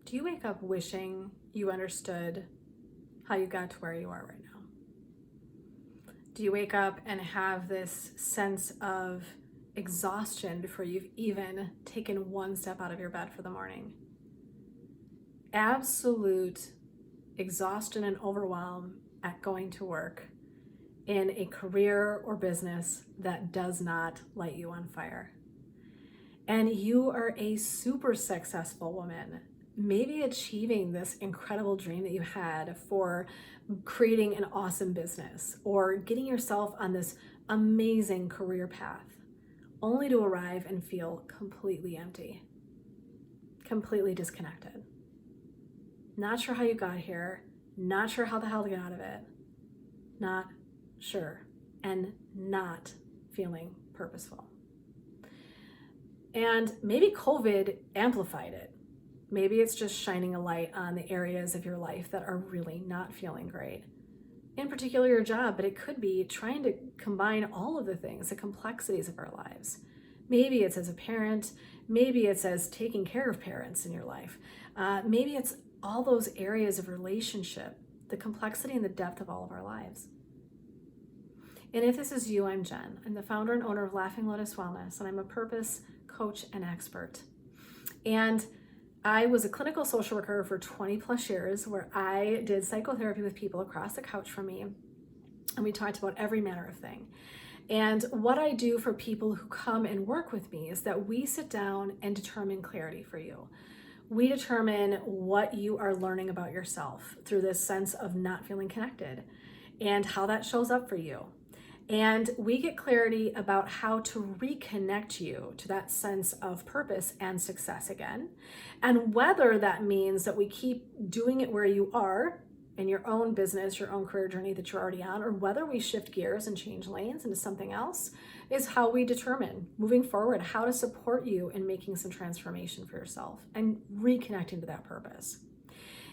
Do you wake up wishing you understood how you got to where you are right now? Do you wake up and have this sense of exhaustion before you've even taken one step out of your bed for the morning? Absolute exhaustion and overwhelm at going to work in a career or business that does not light you on fire. And you are a super successful woman, maybe achieving this incredible dream that you had for creating an awesome business or getting yourself on this amazing career path, only to arrive and feel completely empty, completely disconnected. Not sure how you got here, not sure how the hell to get out of it, not sure, and not feeling purposeful. And maybe COVID amplified it. Maybe it's just shining a light on the areas of your life that are really not feeling great. In particular, your job, but it could be trying to combine all of the things, the complexities of our lives. Maybe it's as a parent, maybe it's as taking care of parents in your life. Maybe it's all those areas of relationship, the complexity and the depth of all of our lives. And if this is you, I'm Jen. I'm the founder and owner of Laughing Lotus Wellness, and I'm a purpose coach and expert. And I was a clinical social worker for 20 plus years where I did psychotherapy with people across the couch from me. And we talked about every manner of thing. And what I do for people who come and work with me is that we sit down and determine clarity for you. We determine what you are learning about yourself through this sense of not feeling connected and how that shows up for you. And we get clarity about how to reconnect you to that sense of purpose and success again. And whether that means that we keep doing it where you are in your own business, your own career journey that you're already on, or whether we shift gears and change lanes into something else, is how we determine moving forward how to support you in making some transformation for yourself and reconnecting to that purpose.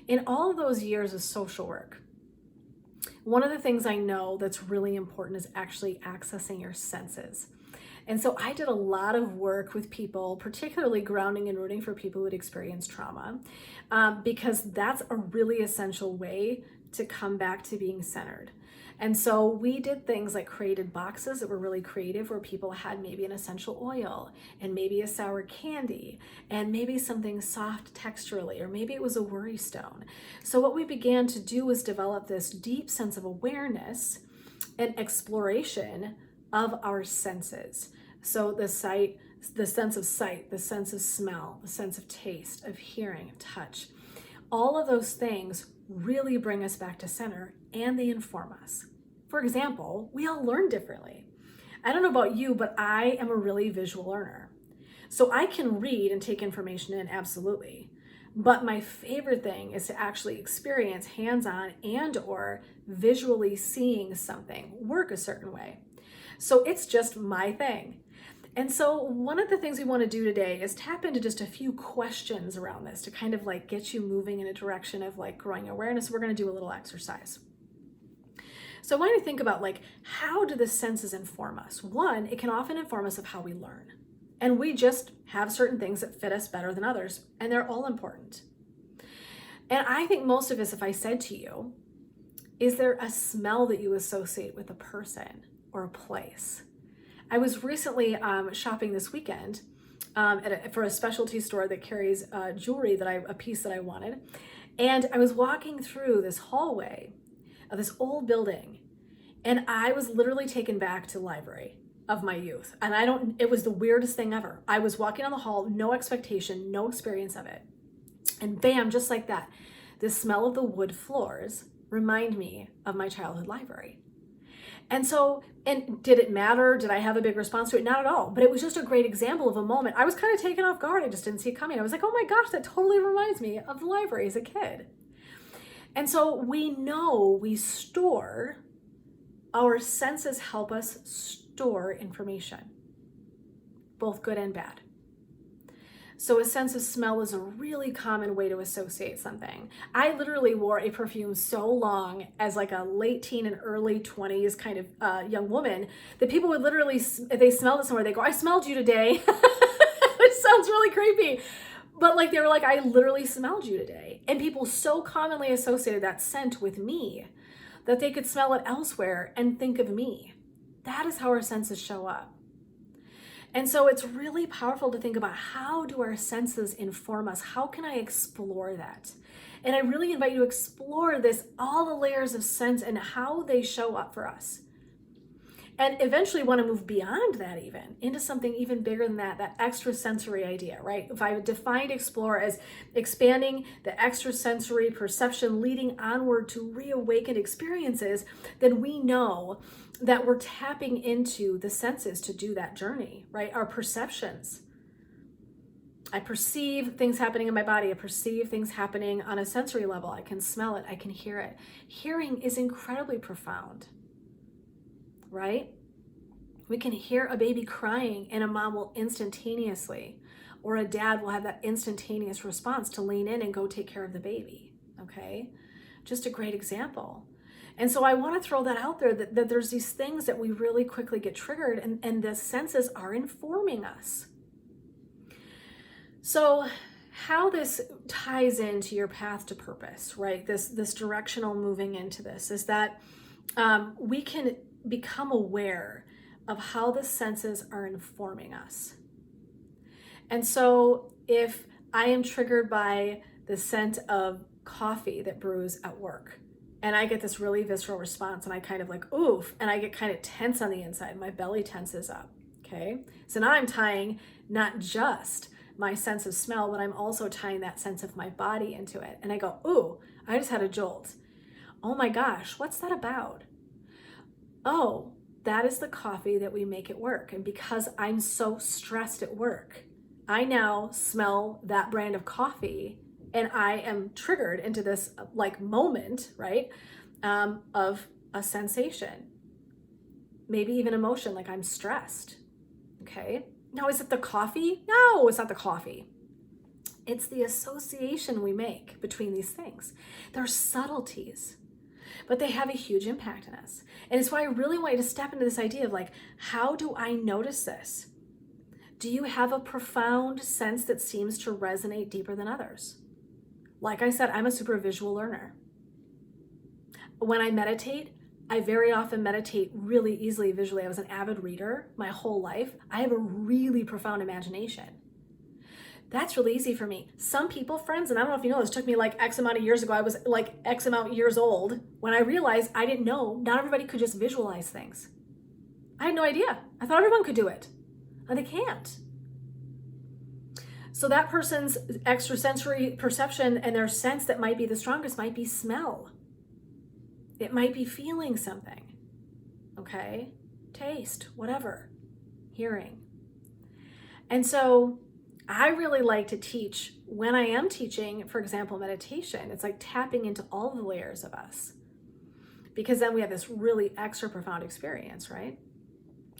In all of those years of social work, one of the things I know that's really important is actually accessing your senses. And so I did a lot of work with people, particularly grounding and rooting for people who had experienced trauma, because that's a really essential way to come back to being centered. And so we did things like created boxes that were really creative where people had maybe an essential oil and maybe a sour candy and maybe something soft texturally, or maybe it was a worry stone. So what we began to do was develop this deep sense of awareness and exploration of our senses. So the sense of sight, the sense of smell, the sense of taste, of hearing, of touch, all of those things really bring us back to center and they inform us. For example, we all learn differently. I don't know about you, but I am a really visual learner. So I can read and take information in, absolutely. But my favorite thing is to actually experience hands-on and or visually seeing something work a certain way. So it's just my thing. And so one of the things we want to do today is tap into just a few questions around this to kind of like get you moving in a direction of like growing awareness. We're going to do a little exercise. So I want you to think about like, how do the senses inform us? One, it can often inform us of how we learn. And we just have certain things that fit us better than others, and they're all important. And I think most of us, if I said to you, is there a smell that you associate with a person or a place? I was recently shopping this weekend for a specialty store that carries jewelry a piece that I wanted. And I was walking through this hallway of this old building, and I was literally taken back to the library of my youth. And it was the weirdest thing ever. I was walking down the hall, no expectation, no experience of it. And bam, just like that, the smell of the wood floors remind me of my childhood library. And did it matter? Did I have a big response to it? Not at all. But it was just a great example of a moment. I was kind of taken off guard. I just didn't see it coming. I was like, oh my gosh, that totally reminds me of the library as a kid. And so we know we store, our senses help us store information, both good and bad. So a sense of smell is a really common way to associate something. I literally wore a perfume so long as like a late teen and early 20s kind of young woman that people would literally, if they smelled it somewhere, they go, I smelled you today, which sounds really creepy. But like, they were like, I literally smelled you today. And people so commonly associated that scent with me that they could smell it elsewhere and think of me. That is how our senses show up. And so it's really powerful to think about, how do our senses inform us? How can I explore that? And I really invite you to explore this, all the layers of sense and how they show up for us. And eventually want to move beyond that, even into something even bigger than that, that extrasensory idea, right? If I defined explore as expanding the extrasensory perception leading onward to reawakened experiences, then we know that we're tapping into the senses to do that journey, right? Our perceptions. I perceive things happening in my body. I perceive things happening on a sensory level. I can smell it. I can hear it. Hearing is incredibly profound, right? We can hear a baby crying and a mom will instantaneously, or a dad will have that instantaneous response to lean in and go take care of the baby, okay? Just a great example. And so I want to throw that out there, that there's these things that we really quickly get triggered, and the senses are informing us. So how this ties into your path to purpose, right? This directional moving into this is that we can become aware of how the senses are informing us. And so if I am triggered by the scent of coffee that brews at work, and I get this really visceral response, and I kind of like, oof, and I get kind of tense on the inside, my belly tenses up, okay? So now I'm tying not just my sense of smell, but I'm also tying that sense of my body into it. And I go, ooh, I just had a jolt. Oh my gosh, what's that about? Oh, that is the coffee that we make at work. And because I'm so stressed at work, I now smell that brand of coffee, and I am triggered into this like moment, right, of a sensation, maybe even emotion, like I'm stressed, okay? Now, is it the coffee? No, it's not the coffee. It's the association we make between these things. They're subtleties, but they have a huge impact on us. And it's why I really want you to step into this idea of like, how do I notice this? Do you have a profound sense that seems to resonate deeper than others? Like I said, I'm a super visual learner. When I meditate, I very often meditate really easily visually. I was an avid reader my whole life. I have a really profound imagination. That's really easy for me. Some people, friends, and I don't know if you know this, took me like X amount of years ago. I was like X amount years old when I realized I didn't know not everybody could just visualize things. I had no idea. I thought everyone could do it, and they can't. So that person's extrasensory perception and their sense that might be the strongest might be smell. It might be feeling something, okay? Taste, whatever, hearing. And so I really like to teach, when I am teaching, for example, meditation, it's like tapping into all the layers of us, because then we have this really extra profound experience, right?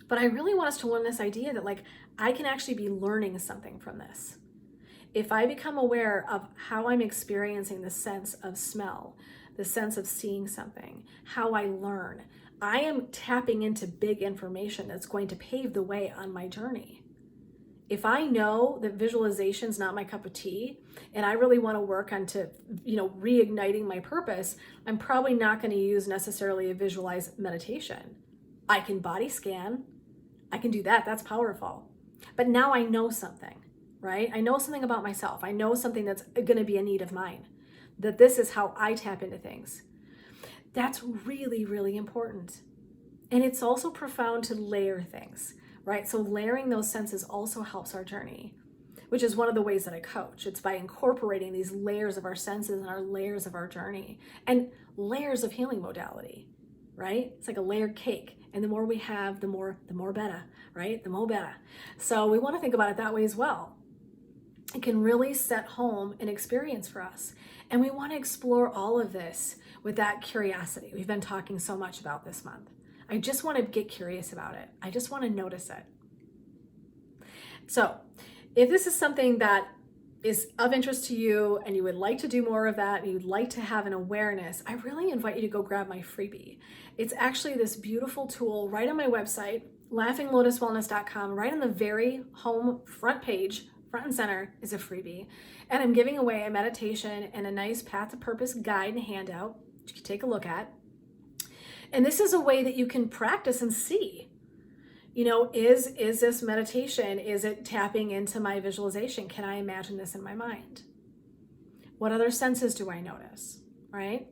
But I really want us to learn this idea that like, I can actually be learning something from this. If I become aware of how I'm experiencing the sense of smell, the sense of seeing something, how I learn, I am tapping into big information that's going to pave the way on my journey. If I know that visualization is not my cup of tea, and I really want to work on reigniting my purpose, I'm probably not going to use necessarily a visualized meditation. I can body scan. I can do that. That's powerful. But now I know something. Right? I know something about myself. I know something that's going to be a need of mine, that this is how I tap into things. That's really, really important. And it's also profound to layer things, right? So layering those senses also helps our journey, which is one of the ways that I coach. It's by incorporating these layers of our senses and our layers of our journey and layers of healing modality, right? It's like a layered cake. And the more we have, the more better, right? The more better. So we want to think about it that way as well. It can really set home an experience for us. And we want to explore all of this with that curiosity. We've been talking so much about this month. I just want to get curious about it. I just want to notice it. So if this is something that is of interest to you and you would like to do more of that and you'd like to have an awareness, I really invite you to go grab my freebie. It's actually this beautiful tool right on my website, laughinglotuswellness.com, right on the very home front page front and center, is a freebie. And I'm giving away a meditation and a nice Path to Purpose guide and handout that you can take a look at. And this is a way that you can practice and see, is this meditation? Is it tapping into my visualization? Can I imagine this in my mind? What other senses do I notice, right?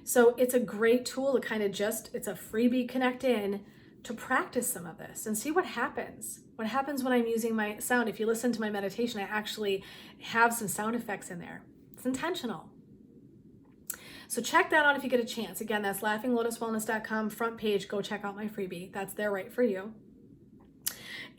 So it's a great tool to kind of it's a freebie connect in to practice some of this and see what happens. What happens when I'm using my sound? If you listen to my meditation, I actually have some sound effects in there. It's intentional. So check that out if you get a chance. Again, that's laughinglotuswellness.com front page. Go check out my freebie. That's there right for you.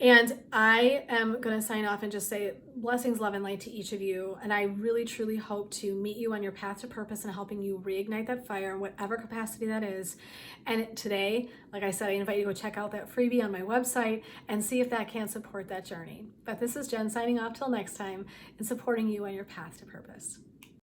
And I am going to sign off and just say blessings, love, and light to each of you. And I really, truly hope to meet you on your path to purpose and helping you reignite that fire in whatever capacity that is. And today, like I said, I invite you to go check out that freebie on my website and see if that can support that journey. But this is Jen signing off till next time and supporting you on your path to purpose.